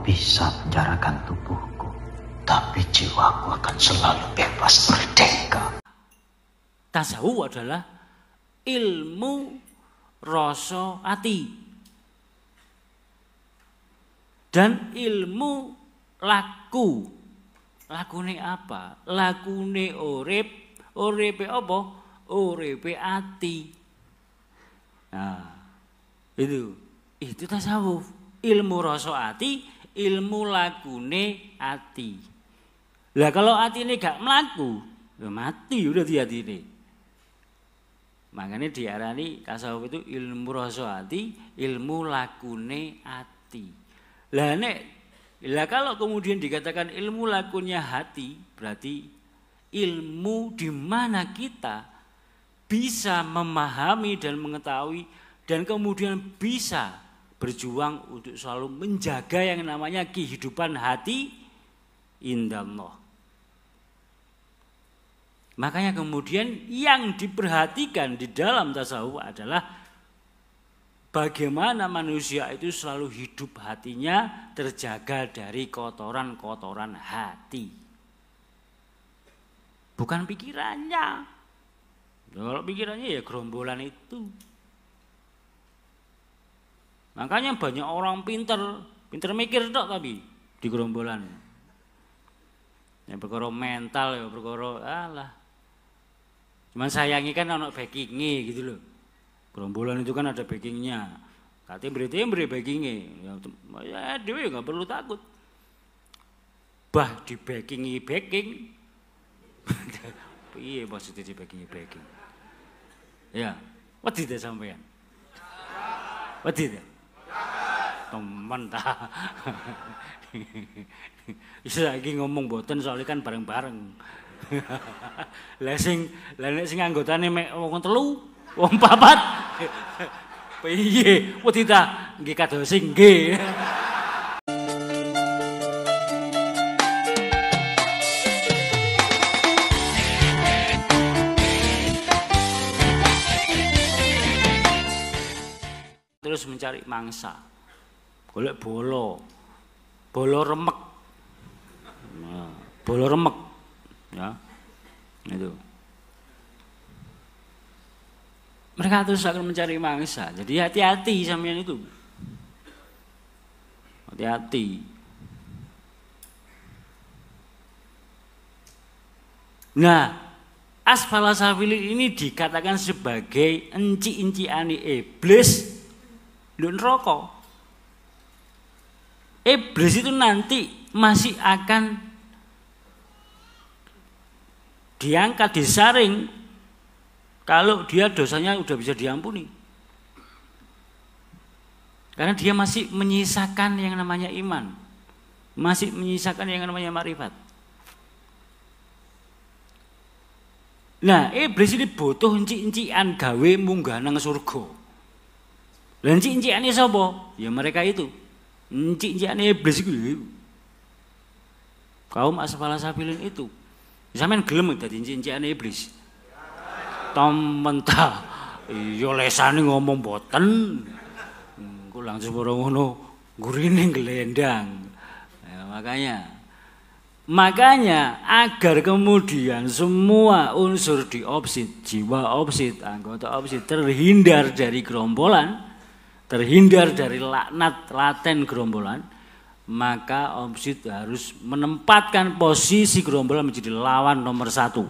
bisa penjarakan tubuhku, tapi jiwaku akan selalu bebas merdeka. Tasawuf adalah ilmu rasa ati dan ilmu laku. Lakune apa? Lakune urip. Uripe apa? Uripe ati. Nah, itu tasawuf. Ilmu rasa ati, ilmu lakune ati. Lah kalau atine gak mlaku, ya mati udah di atine. Makanya diarani tasawuf itu ilmu rasa ati, ilmu lakune ati. Lah kalau kemudian dikatakan ilmu lakunya hati, berarti ilmu di mana kita bisa memahami dan mengetahui dan kemudian bisa berjuang untuk selalu menjaga yang namanya kehidupan hati indallah. Makanya kemudian yang diperhatikan di dalam tasawuf adalah bagaimana manusia itu selalu hidup hatinya terjaga dari kotoran-kotoran hati. Bukan pikirannya. Kalau pikirannya ya gerombolan itu. Makanya banyak orang pinter mikir tok tapi di gerombolan. Yang perkara mental ya perkara alah. Cuman sayangi kan ono backingnya gitu loh. Gerombolan itu kan ada backingnya. Katanya beri backingnya. Ya dia nggak perlu takut. Bah di backing. Iya maksudnya di backing. Ya, wedi deh sampean. Wedi deh. Teman ta. Isa lagi ngomong boten soalnya kan bareng-bareng. Lah sing anggotane mek wong 3, wong 4. Piye? Wedi ta nggih kados nggih. Terus mencari mangsa. Golek bolo remek. Nah, bolo remek. Ya. Itu. Mereka terus akan mencari mangsa. Jadi hati-hati sampean itu. Hati-hati. Nah, asfala safilin ini dikatakan sebagai enci-enciane iblis di neraka. Iblis itu nanti masih akan diangkat, disaring kalau dia dosanya udah bisa diampuni. Karena dia masih menyisakan yang namanya iman. Masih menyisakan yang namanya makrifat. Nah, iblis ini butuh enci-encian gawe munggah nang surga. Lah enci-enciane sapa? Ya mereka itu. Enci-enciane iblis iku kaum asfala safilin itu. Sampeyan gelem dadi enci-enciane iblis? Temen ta. Iya lesane ngomong boten. Engko langsung ora ngono gurine glendang. Ya, makanya agar kemudian semua unsur di opsit, jiwa opsit, anggota opsit terhindar dari gerombolan, terhindar dari laknat laten gerombolan, maka opsit harus menempatkan posisi gerombolan menjadi lawan nomor 1.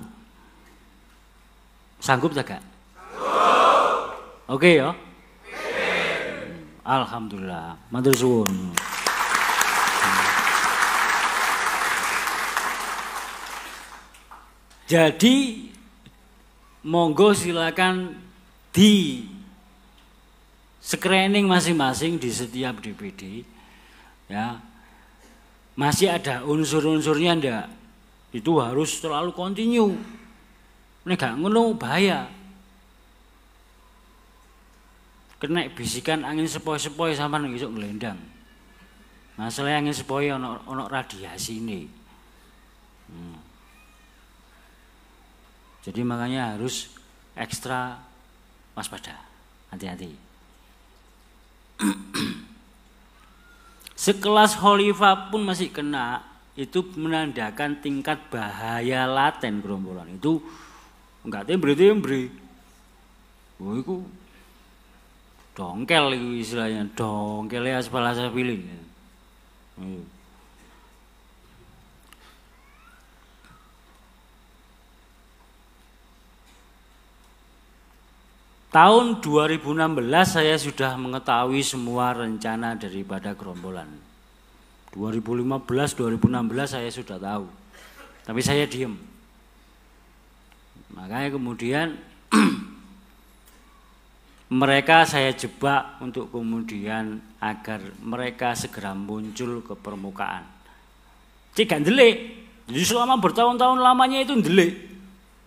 Sanggup tak gak? Oke ya? Alhamdulillah, matur suwun. Jadi monggo silakan di screening masing-masing di setiap DPD ya. Masih ada unsur-unsurnya ndak? Itu harus selalu continue. Nek gak ngono bahaya. Kena bisikan angin sepoi-sepoi sampean iso nglendang. Masalah angin sepoi ono radiasine. Jadi makanya harus ekstra waspada, hati-hati. Sekelas khalifah pun masih kena, itu menandakan tingkat bahaya laten gerombolan itu. Enggak tembre-tembre. Oh iku dongkel itu istilahnya, dongkelnya aspal-aspilin. Tahun 2016 saya sudah mengetahui semua rencana daripada gerombolan. 2015-2016 saya sudah tahu. Tapi saya diem. Makanya kemudian mereka saya jebak untuk kemudian agar mereka segera muncul ke permukaan. Cik gak ndelik. Jadi selama bertahun-tahun lamanya itu ndelik.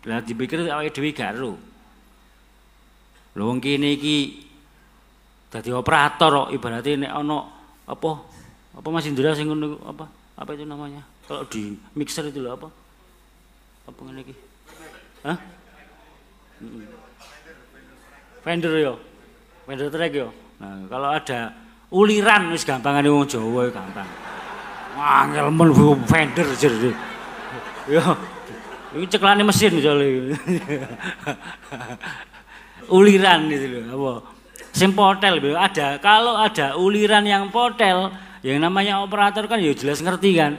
Lah dipikir awake dhewe garo. Lho wong kene iki dadi operator kok ibaratnya nek ana apa Mas Indra sing ngono apa itu namanya? Kalau di mixer itu lho apa? Apa ngene iki? Hah? Vendor yo. Vendor track yo. Nah, kalau ada uliran wis gampangane wong Jawa gampang. Wah, angel men vendor jere. Yo. Iki ceklane mesin jale. Uliran itu loh, apa? Sing potel ada. Kalau ada uliran yang potel, yang namanya operator kan ya jelas ngerti kan.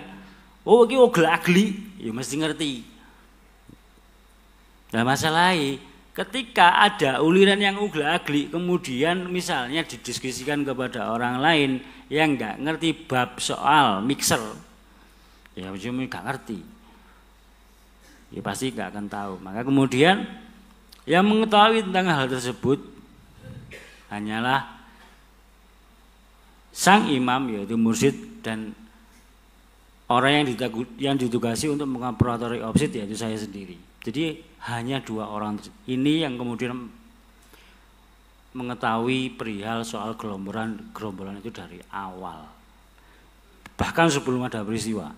Oh, iki ogel-agli, ya mesti ngerti. Nah, masalahnya ketika ada uliran yang ogel-agli, kemudian misalnya didiskusikan kepada orang lain yang enggak ngerti bab soal mixer. Ya cuma enggak ngerti. Ya pasti enggak akan tahu. Maka kemudian yang mengetahui tentang hal tersebut hanyalah sang imam yaitu mursyid dan orang yang ditugasi untuk mengoperatori opsid yaitu saya sendiri. Jadi hanya dua orang ini yang kemudian mengetahui perihal soal gerombolan itu dari awal. Bahkan sebelum ada peristiwa.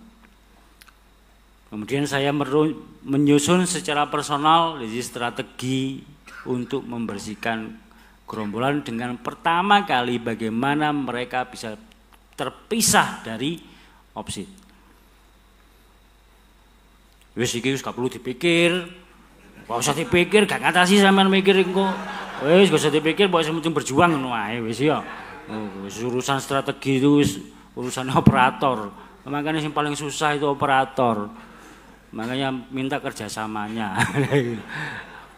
Kemudian saya menyusun secara personal jadi strategi untuk membersihkan gerombolan dengan pertama kali bagaimana mereka bisa terpisah dari opsid. Wis iki wis gak perlu dipikir. Gak usah dipikir, gak ngatasi sampean mikir engko. Wis gak usah dipikir, pokoke penting berjuang ngono ae wis ya. Wis urusan strategi itu wis urusan operator. Makanya yang paling susah itu operator. Makanya minta kerjasamanya.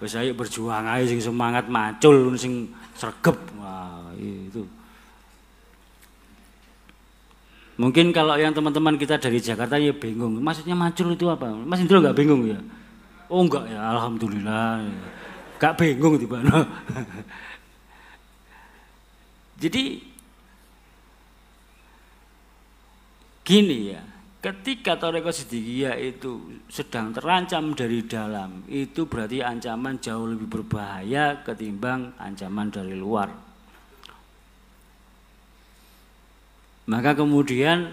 Wis ayo berjuang ae sing semangat macul sing sregep. Wah, itu. Mungkin kalau yang teman-teman kita dari Jakarta ya bingung. Maksudnya macul itu apa? Mas Indro enggak bingung ya? Oh enggak ya, alhamdulillah. Enggak bingung tiba-tiba. Jadi gini ya. Ketika Thariqah Siddiqiyah itu sedang terancam dari dalam, itu berarti ancaman jauh lebih berbahaya ketimbang ancaman dari luar. Maka kemudian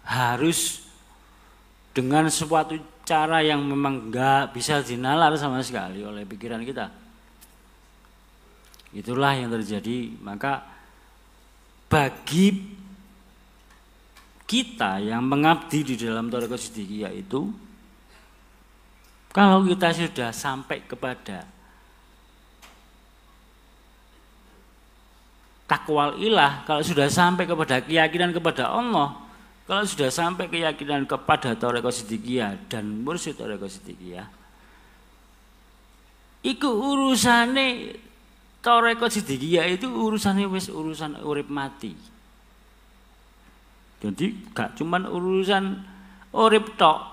harus dengan suatu cara yang memang enggak bisa dinalar sama sekali oleh pikiran kita. Itulah yang terjadi. Maka bagi kita yang mengabdi di dalam Thariqah Siddiqiyah itu, kalau kita sudah sampai kepada takwal ilah, kalau sudah sampai kepada keyakinan kepada Allah, kalau sudah sampai keyakinan kepada Thariqah Siddiqiyah dan mursyid Thariqah Siddiqiyah, iku urusane Thariqah Siddiqiyah itu urusannya wis urusan urip mati. Jadi gak cuman urusan urip tok.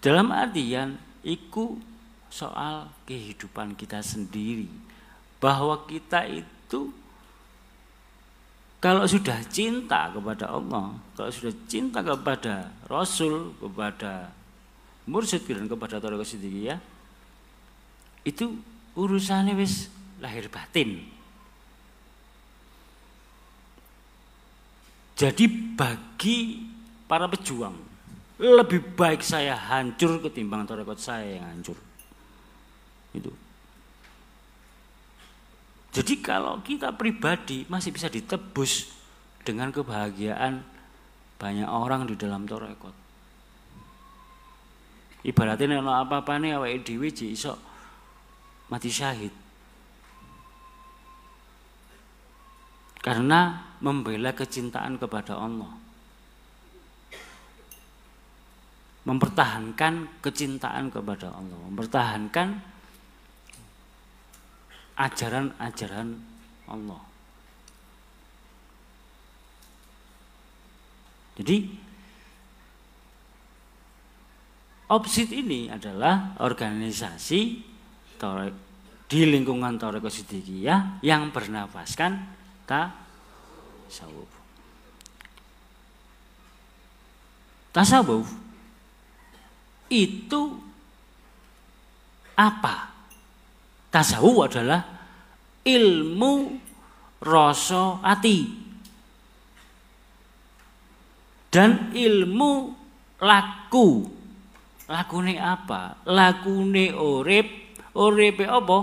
Dalam artian iku soal kehidupan kita sendiri. Bahwa kita itu kalau sudah cinta kepada Allah, kalau sudah cinta kepada Rasul, kepada mursyid dan kepada Thariqah Siddiqiyah, itu urusannya wis lahir batin. Jadi bagi para pejuang, lebih baik saya hancur ketimbang Thariqah saya yang hancur. Itu. Jadi kalau kita pribadi masih bisa ditebus dengan kebahagiaan banyak orang di dalam tarekat. Ibaratnya nek apa-apane awake dhewe iso mati syahid. Karena membela kecintaan kepada Allah. Mempertahankan kecintaan kepada Allah, mempertahankan ajaran-ajaran Allah. Jadi OPSID ini adalah organisasi di lingkungan Thariqah Shidhiyah yang bernafaskan tasawuf. Tasawuf itu apa? Tasawuf adalah ilmu rasa ati dan ilmu laku. Lakune apa? Lakune urip. Uripe apa?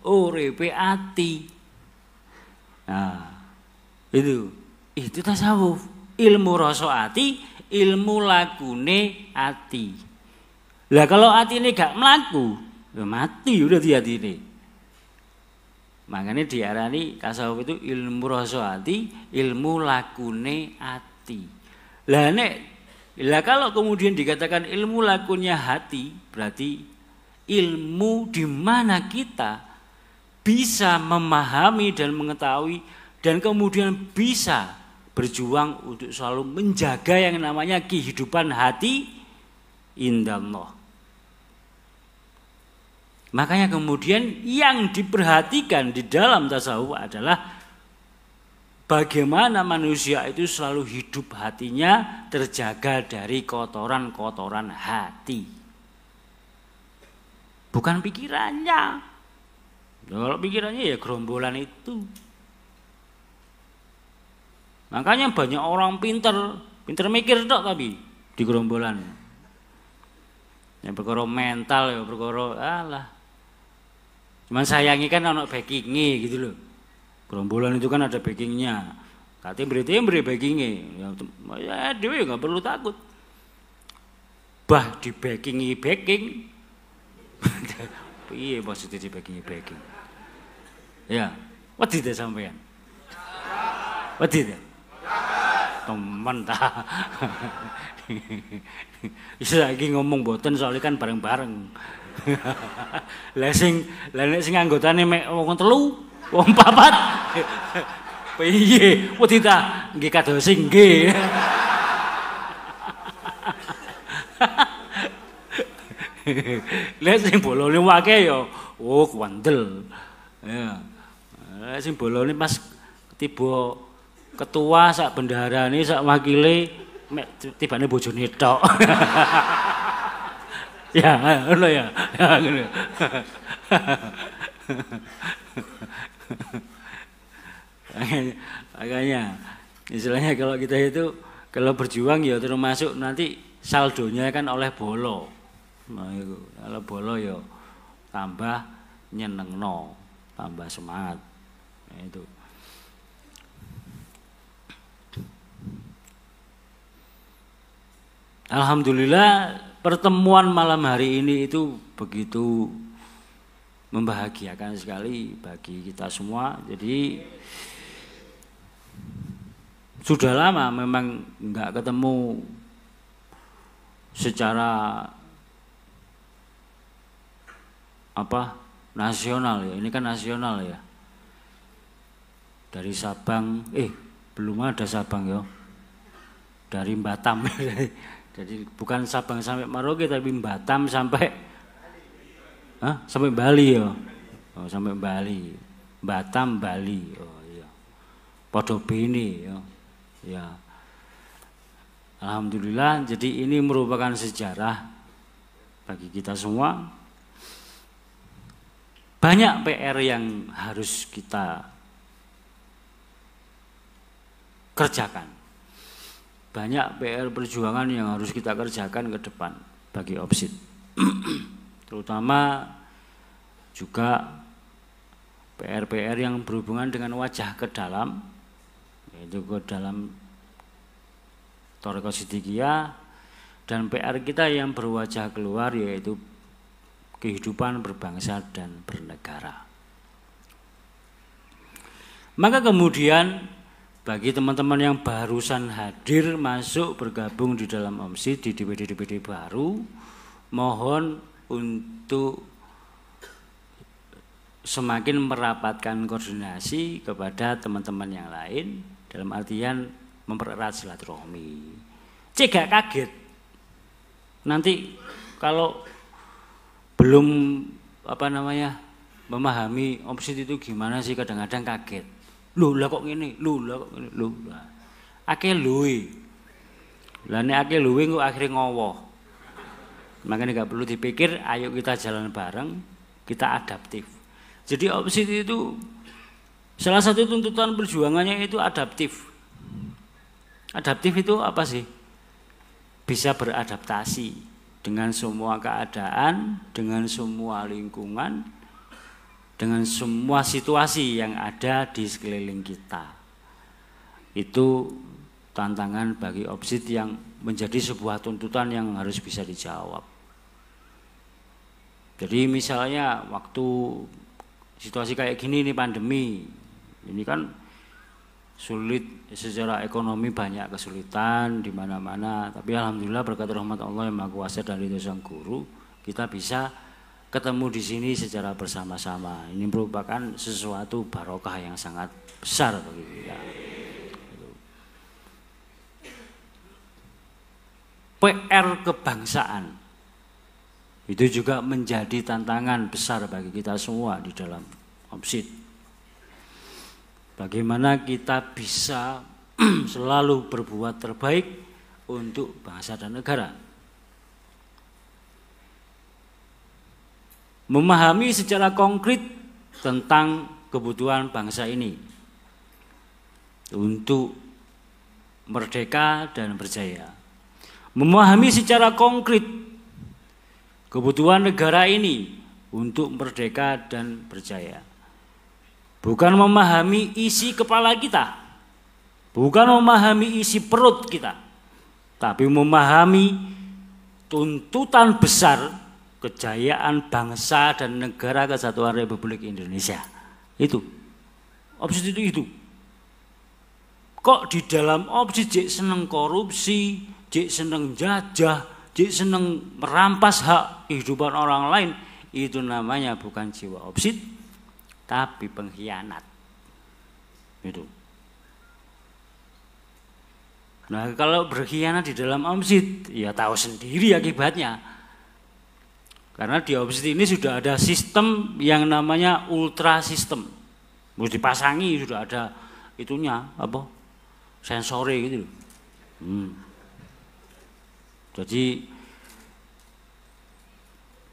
Uripe ati. Nah, itu tasawuf. Ilmu rasa ati, ilmu lakune ati. Lah kalau atine gak mlaku, ya mati udah di atine. Makanya diarani tasawuf itu ilmu rasa ati, ilmu lakune ati. Lah kalau kemudian dikatakan ilmu lakunya hati, berarti ilmu di mana kita bisa memahami dan mengetahui dan kemudian bisa berjuang untuk selalu menjaga yang namanya kehidupan hati indallah. Makanya kemudian yang diperhatikan di dalam tasawuf adalah bagaimana manusia itu selalu hidup hatinya terjaga dari kotoran-kotoran hati. Bukan pikirannya. Kalau pikirannya ya gerombolan itu. Makanya banyak orang pinter mikir tok tapi di gerombolan. Yang perkara mental ya perkara alah. Cuman sayangi kan anak backingnya gitu loh. Gerombolan itu kan ada backingnya. Katanya beri backingnya. Ya dia nggak perlu takut. Bah di backing. Iya maksudnya di backing. Ya, wedi deh sampean. Wedi deh. Teman ta. Isa lagi ngomong boten soalnya kan bareng-bareng. Lah sing anggotane mek wong 3, wong 4. Piye? Wedi ta? Nggih kados nggih. Lah sing bolone wake ya kuandel. Ya. Lah sing bolone pas tiba ketua sak bendaharane sak wakile mek tibane bojone tok. Ya, ngono ya. Ya ngono. Makanya istilahnya kalau kita itu kalau berjuang ya termasuk nanti saldonya kan oleh bolo. Nah, itu kalau bolo ya tambah nyenengno, tambah semangat. Nah, itu. Alhamdulillah pertemuan malam hari ini itu begitu membahagiakan sekali bagi kita semua. Jadi sudah lama memang enggak ketemu secara nasional ya. Ini kan nasional ya. Dari Sabang, belum ada Sabang ya. Dari Batam. Jadi bukan Sabang sampai Merauke tapi Batam sampai sampai Bali ya. Oh, sampai Bali. Batam, Bali. Oh iya. Padha bene ya. Ya. Alhamdulillah, jadi ini merupakan sejarah bagi kita semua. Banyak PR yang harus kita kerjakan. Banyak PR perjuangan yang harus kita kerjakan ke depan bagi OPSID. Terutama juga PR-PR yang berhubungan dengan wajah ke dalam, yaitu ke dalam Thariqah Siddiqiyah, dan PR kita yang berwajah keluar, yaitu kehidupan berbangsa dan bernegara. Maka kemudian bagi teman-teman yang barusan hadir masuk bergabung di dalam OMSID di DPD-DPD baru, mohon untuk semakin merapatkan koordinasi kepada teman-teman yang lain dalam artian mempererat silaturahmi. Cegak kaget. Nanti kalau belum memahami OMSID itu gimana sih, kadang-kadang kaget. Loh lah kok ngene, loh. Akeh luwe. Lah nek akeh luwe kok akhirnya ngowoh. Makanya nggak perlu dipikir, ayo kita jalan bareng, kita adaptif. Jadi OMSID itu salah satu tuntutan perjuangannya itu adaptif. Adaptif itu apa sih? Bisa beradaptasi dengan semua keadaan, dengan semua lingkungan, dengan semua situasi yang ada di sekeliling kita. Itu tantangan bagi OMSID yang menjadi sebuah tuntutan yang harus bisa dijawab. Jadi misalnya waktu situasi kayak gini, ini pandemi, ini kan sulit secara ekonomi, banyak kesulitan di mana-mana. Tapi alhamdulillah berkat rahmat Allah yang Maha Kuasa dan ridho Sang Guru, kita bisa ketemu di sini secara bersama-sama. Ini merupakan sesuatu barokah yang sangat besar bagi kita. PR kebangsaan itu juga menjadi tantangan besar bagi kita semua di dalam OMSID. Bagaimana kita bisa selalu berbuat terbaik untuk bangsa dan negara. Memahami secara konkret tentang kebutuhan bangsa ini untuk merdeka dan berjaya. Memahami secara konkret kebutuhan negara ini untuk merdeka dan berjaya. Bukan memahami isi kepala kita, bukan memahami isi perut kita, tapi memahami tuntutan besar kejayaan bangsa dan negara kesatuan Republik Indonesia. Itu OMSID itu. Kok di dalam OMSID jek seneng korupsi, jek seneng jajah, jek seneng merampas hak kehidupan orang lain? Itu namanya bukan jiwa OMSID, tapi pengkhianat. Itu. Nah, kalau berkhianat di dalam OMSID, ya tahu sendiri akibatnya. Karena di OMSID ini sudah ada sistem yang namanya ultra sistem. Harus dipasangi, sudah ada itunya, sensore gitu. Jadi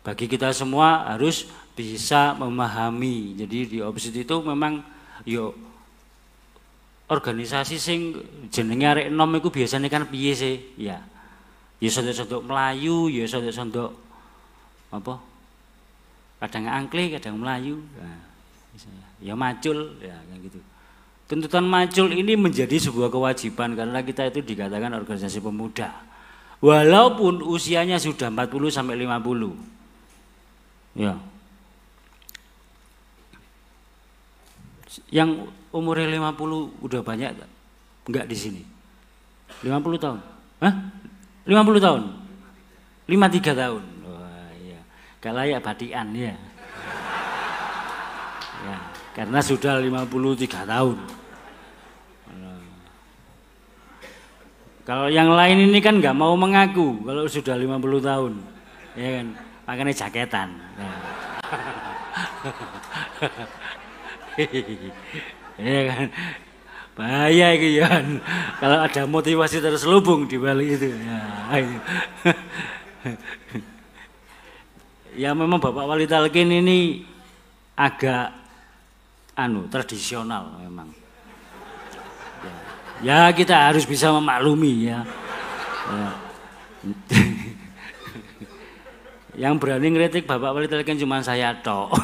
bagi kita semua harus bisa memahami. Jadi di OMSID itu memang organisasi sing jenenge arek enom iku biasanya kan piye sih? Ya sondok-sondok Melayu, ya sondok-sondok kadang angklih, kadang Melayu, ya macul, ya kayak gitu. Tuntutan macul ini menjadi sebuah kewajiban karena kita itu dikatakan organisasi pemuda. Walaupun usianya sudah 40 sampai 50. Ya. Yang umurnya 50 udah banyak enggak di sini? 50 tahun. Hah? 50 tahun. 53 tahun. Wah, iya. Gak layak batian ya. Ya, karena sudah 53 tahun. Kalau yang lain ini kan nggak mau mengaku kalau sudah 50 tahun, ya kan, makanya jaketan. Ya. Ya kan, bahaya gitu ya. Kalau ada motivasi terselubung di balik itu. Ya memang Bapak Wali Talqin ini agak tradisional memang. Ya kita harus bisa memaklumi ya. Yang berani ngeritik Bapak Wali Talqin cuma saya tok.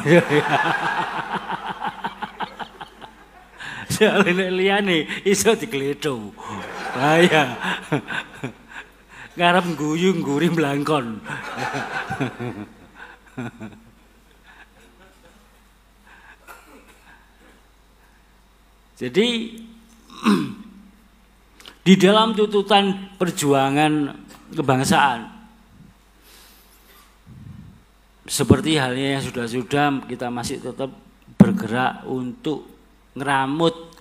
Soale liyane iso digletho. Bahaya. Ngarep guyu ngguri mlangkon. Jadi di dalam tuntutan perjuangan kebangsaan seperti halnya yang sudah-sudah, kita masih tetap bergerak untuk ngeramut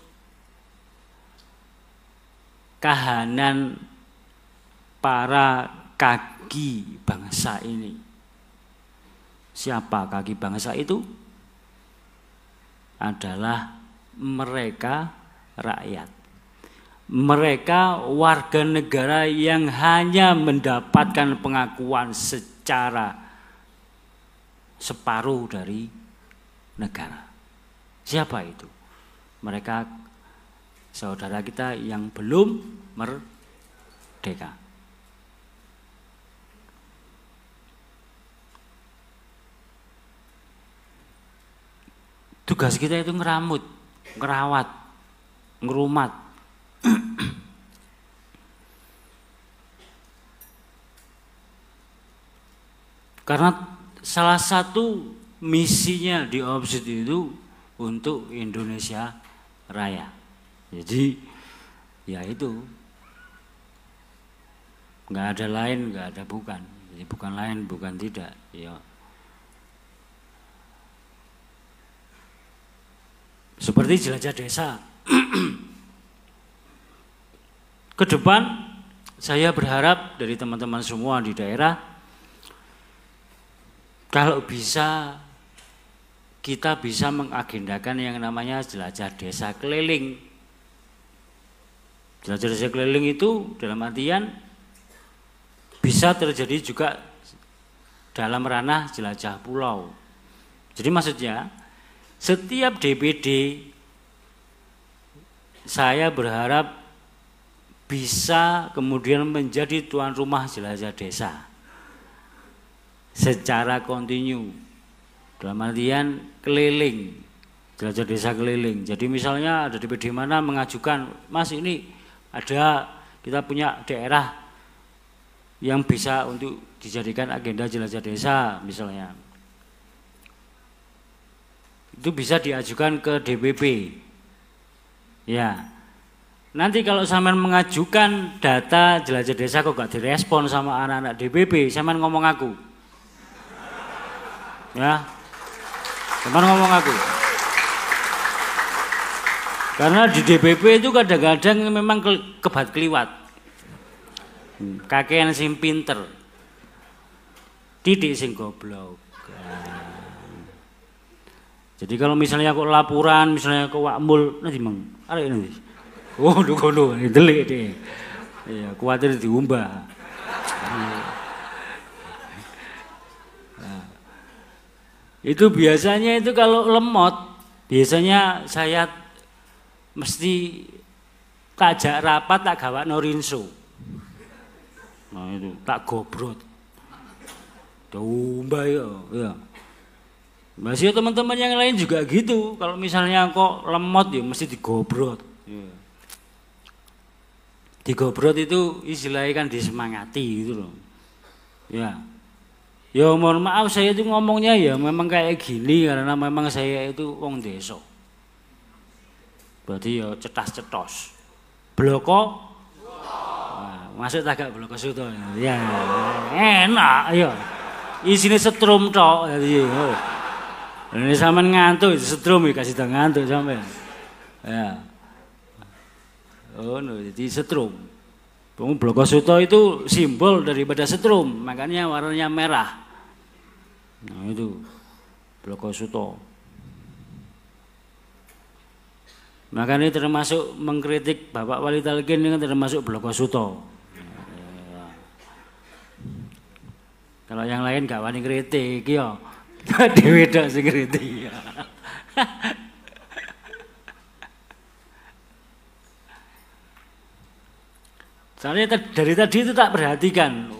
kahanan para kaki bangsa ini. Siapa kaki bangsa itu? Adalah mereka rakyat. Mereka warga negara yang hanya mendapatkan pengakuan secara separuh dari negara. Siapa itu? Mereka saudara kita yang belum merdeka. Tugas kita itu ngeramut, ngerawat, ngerumat. Karena salah satu misinya di OPSID itu untuk Indonesia Raya. Jadi ya itu, nggak ada lain, nggak ada bukan. Jadi bukan lain, bukan tidak. Ya. Seperti jelajah desa. Ke depan saya berharap dari teman-teman semua di daerah, kalau bisa kita bisa mengagendakan yang namanya jelajah desa keliling. Jelajah desa keliling itu dalam artian bisa terjadi juga dalam ranah jelajah pulau. Jadi maksudnya setiap DPD saya berharap bisa kemudian menjadi tuan rumah jelajah desa secara kontinu, dalam artian keliling, jelajah desa keliling. Jadi misalnya ada DPD mana mengajukan, Mas ini ada, kita punya daerah yang bisa untuk dijadikan agenda jelajah desa misalnya, itu bisa diajukan ke DPP. Ya, nanti kalau sampean mengajukan data jelajah desa kok gak direspon sama anak-anak DPP, sampean ngomong aku. Ya, sampean ngomong aku. Karena di DPP itu kadang-kadang memang kebat keliwat. Kakean sing pinter, titik sing goblok. Jadi kalau misalnya kok laporan, misalnya kok wakmul, nanti mang, arek nanti. Oh, kono, delik deh. Iya, kuwatir diumbah. Nah, itu biasanya itu kalau lemot, biasanya saya mesti tajak rapat, tak gawakno rinso. Nah itu tak gobrot. Diumbah ya. Masih teman-teman yang lain juga gitu. Kalau misalnya kok lemot ya mesti digobrot. Ya. Digobrot itu istilahnya kan disemangati gitu loh. Ya. Ya mohon maaf saya itu ngomongnya ya memang kayak gini karena memang saya itu wong desa. Berarti ya cetas-cetos. Bloko. Nah, masuk tagak bloko soto. Ya. Enak ya. Isine setrum tok jadi. Ini sampean ngantuk setrum ya kasih ngantuk sampean. Ya. Oh, no, jadi setrum. Bloko soto itu simbol daripada setrum, makanya warnanya merah. Nah, itu bloko soto. Makanya termasuk mengkritik Bapak Wali Talqin ini kan termasuk bloko soto. Ya. Kalau yang lain gak wani kritik ya. Dewe tok sing kritik. Soalnya dari tadi itu tak perhatikan